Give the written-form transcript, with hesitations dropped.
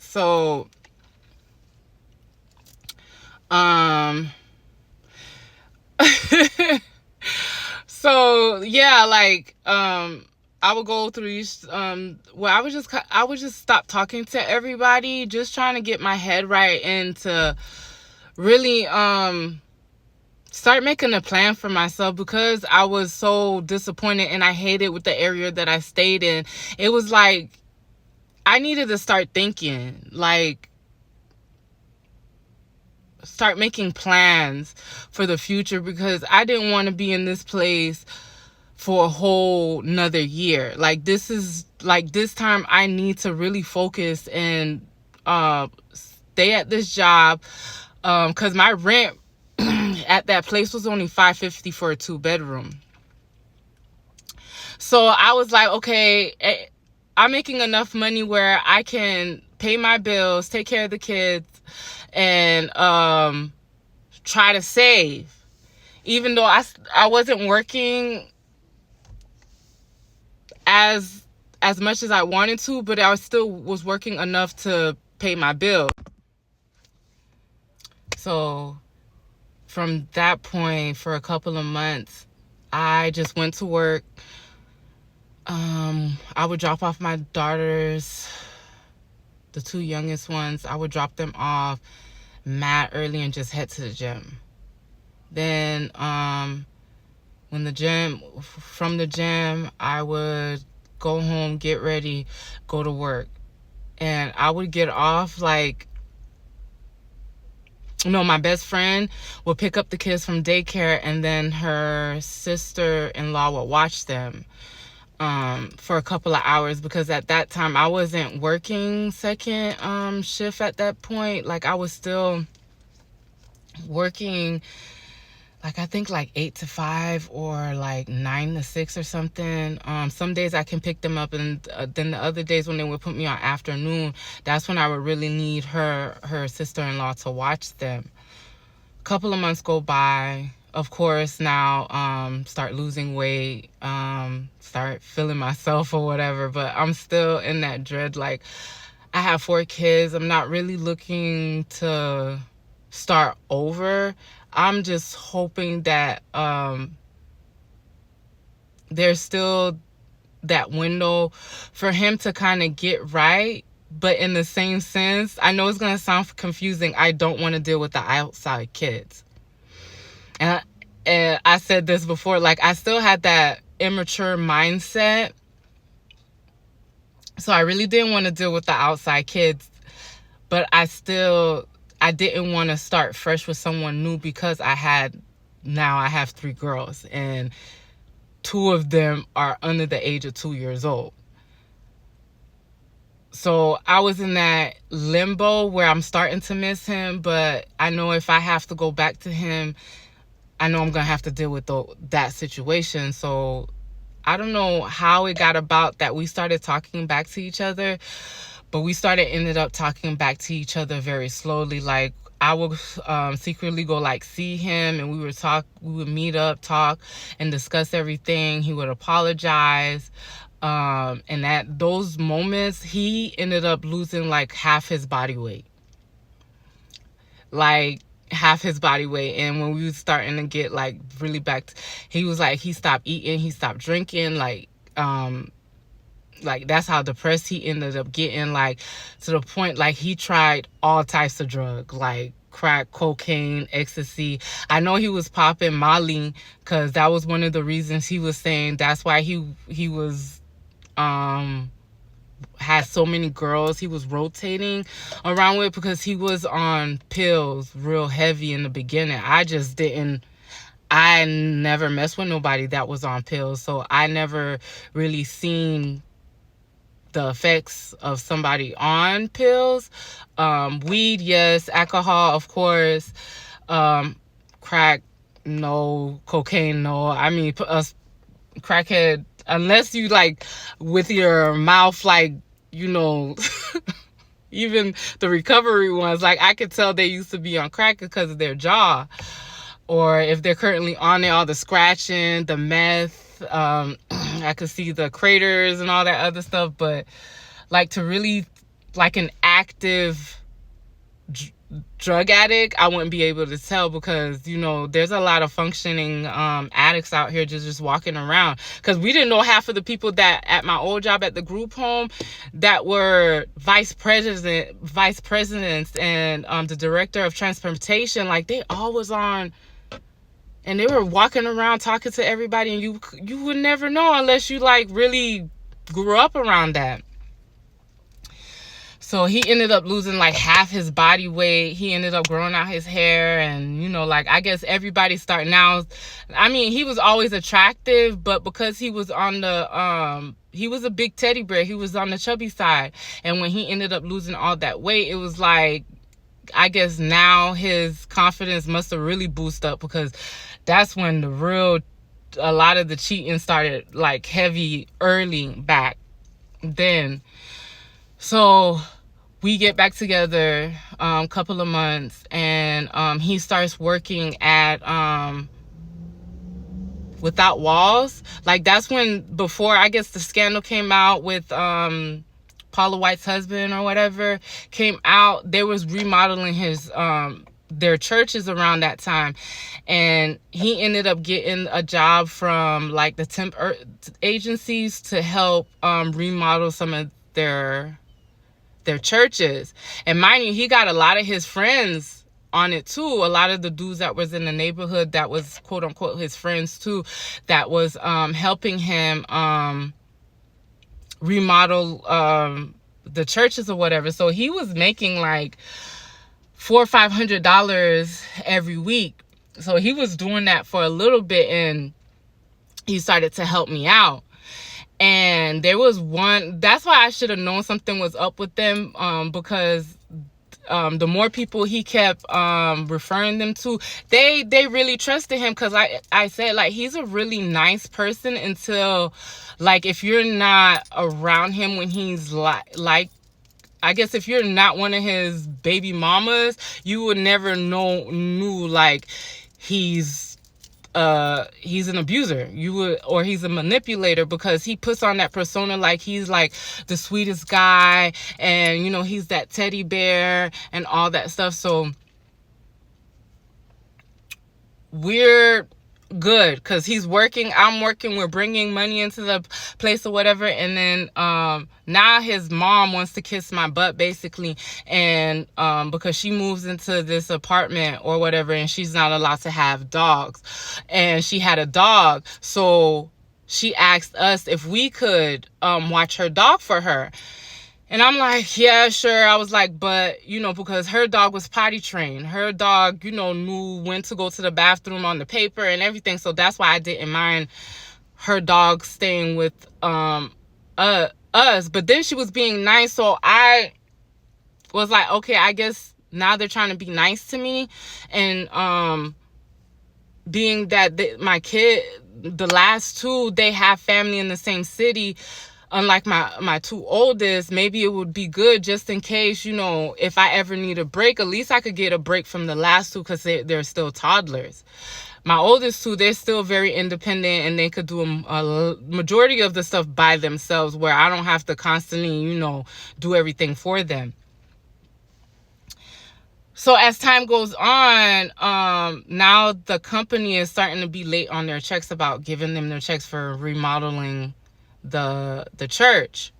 So, so yeah, like, I would go through these, well, I would just stop talking to everybody, just trying to get my head right and to really, start making a plan for myself, because I was so disappointed and I hated with the area that I stayed in. It was like, I needed to start thinking, like, start making plans for the future, because I didn't want to be in this place for a whole nother year. Like, this is like, this time I need to really focus and stay at this job, because my rent at that place was only $550 for a 2-bedroom. So I was like, okay, I'm making enough money where I can pay my bills, take care of the kids, and try to save. Even though I wasn't working as much as I wanted to, but I still was working enough to pay my bill. So from that point, for a couple of months, I just went to work. I would drop off my daughters, the 2 youngest ones. I would drop them off mad early and just head to the gym. Then from the gym, I would go home, get ready, go to work. And I would get off like, my best friend would pick up the kids from daycare, and then her sister-in-law would watch them for a couple of hours, because at that time I wasn't working second shift at that point. Like, I was still working, like, I think like 8 to 5 or like 9 to 6 or something. Some days I can pick them up, and then the other days when they would put me on afternoon, that's when I would really need her sister-in-law to watch them. A couple of months go by. Of course, now start losing weight, start feeling myself or whatever, but I'm still in that dread. Like, I have 4 kids. I'm not really looking to start over. I'm just hoping that there's still that window for him to kind of get right. But in the same sense, I know it's going to sound confusing, I don't want to deal with the outside kids. And I said this before, like, I still had that immature mindset. So I really didn't want to deal with the outside kids. But I didn't want to start fresh with someone new, because I have 3 girls, and 2 of them are under the age of 2 years old. So I was in that limbo where I'm starting to miss him, but I know if I have to go back to him, I know I'm going to have to deal with that situation. So I don't know how it got about that we started talking back to each other, but we ended up talking back to each other very slowly. Like, I would secretly go, like, see him, and we would meet up, talk, and discuss everything. He would apologize. And at those moments, he ended up losing like half his body weight. Like, half his body weight. And when we were starting to get like really back, he was like, he stopped eating, he stopped drinking, like that's how depressed he ended up getting, like, to the point, like, he tried all types of drugs, like crack, cocaine, ecstasy. I know he was popping Molly, because that was one of the reasons he was saying that's why he was had so many girls he was rotating around with, because he was on pills real heavy in the beginning. I never messed with nobody that was on pills, so I never really seen the effects of somebody on pills. Weed, yes. Alcohol, of course. Crack, no. Cocaine, no. I mean, crackhead, unless you, like, with your mouth, like, even the recovery ones, like, I could tell they used to be on crack because of their jaw. Or if they're currently on it, all the scratching, the meth, I could see the craters and all that other stuff. But, like, to really, like, an active drug addict, I wouldn't be able to tell, because there's a lot of functioning addicts out here just walking around, because we didn't know half of the people that at my old job at the group home that were vice presidents and the director of transportation, like they all was on, and they were walking around talking to everybody, and you would never know unless you like really grew up around that. So he ended up losing like half his body weight. He ended up growing out his hair, and I guess everybody starting now. I mean, he was always attractive, but because he was on the he was a big teddy bear, he was on the chubby side. And when he ended up losing all that weight, it was like, I guess now his confidence must have really boosted up, because that's when a lot of the cheating started, like heavy early back then. So we get back together a couple of months, and he starts working at Without Walls. Like that's when, before I guess the scandal came out with Paula White's husband or whatever came out, they was remodeling their churches around that time, and he ended up getting a job from like the temp agencies to help remodel some of their churches. And mind you, he got a lot of his friends on it too. A lot of the dudes that was in the neighborhood that was quote unquote his friends too, that was helping him remodel the churches or whatever. So he was making like $400 or $500 every week. So he was doing that for a little bit, and he started to help me out. And there was one, that's why I should have known something was up with them, because the more people he kept referring them to, they really trusted him, because I said, like, he's a really nice person until, like, if you're not around him when he's like I guess if you're not one of his baby mamas, you would never knew like he's an abuser. Or he's a manipulator, because he puts on that persona like he's like the sweetest guy, and he's that teddy bear and all that stuff. So we're good because he's working, I'm working, we're bringing money into the place or whatever. And then now his mom wants to kiss my butt basically, and because she moves into this apartment or whatever, and she's not allowed to have dogs, and she had a dog, so she asked us if we could watch her dog for her. And I'm like, yeah, sure. I was like, but, because her dog was potty trained. Her dog, knew when to go to the bathroom on the paper and everything. So that's why I didn't mind her dog staying with us. But then she was being nice. So I was like, okay, I guess now they're trying to be nice to me. And being that my kid, the last two, they have family in the same city. Unlike my two oldest, maybe it would be good just in case, if I ever need a break, at least I could get a break from the last two, because they're still toddlers. My oldest two, they're still very independent, and they could do a majority of the stuff by themselves, where I don't have to constantly, do everything for them. So as time goes on, now the company is starting to be late on their checks, about giving them their checks for remodeling the church.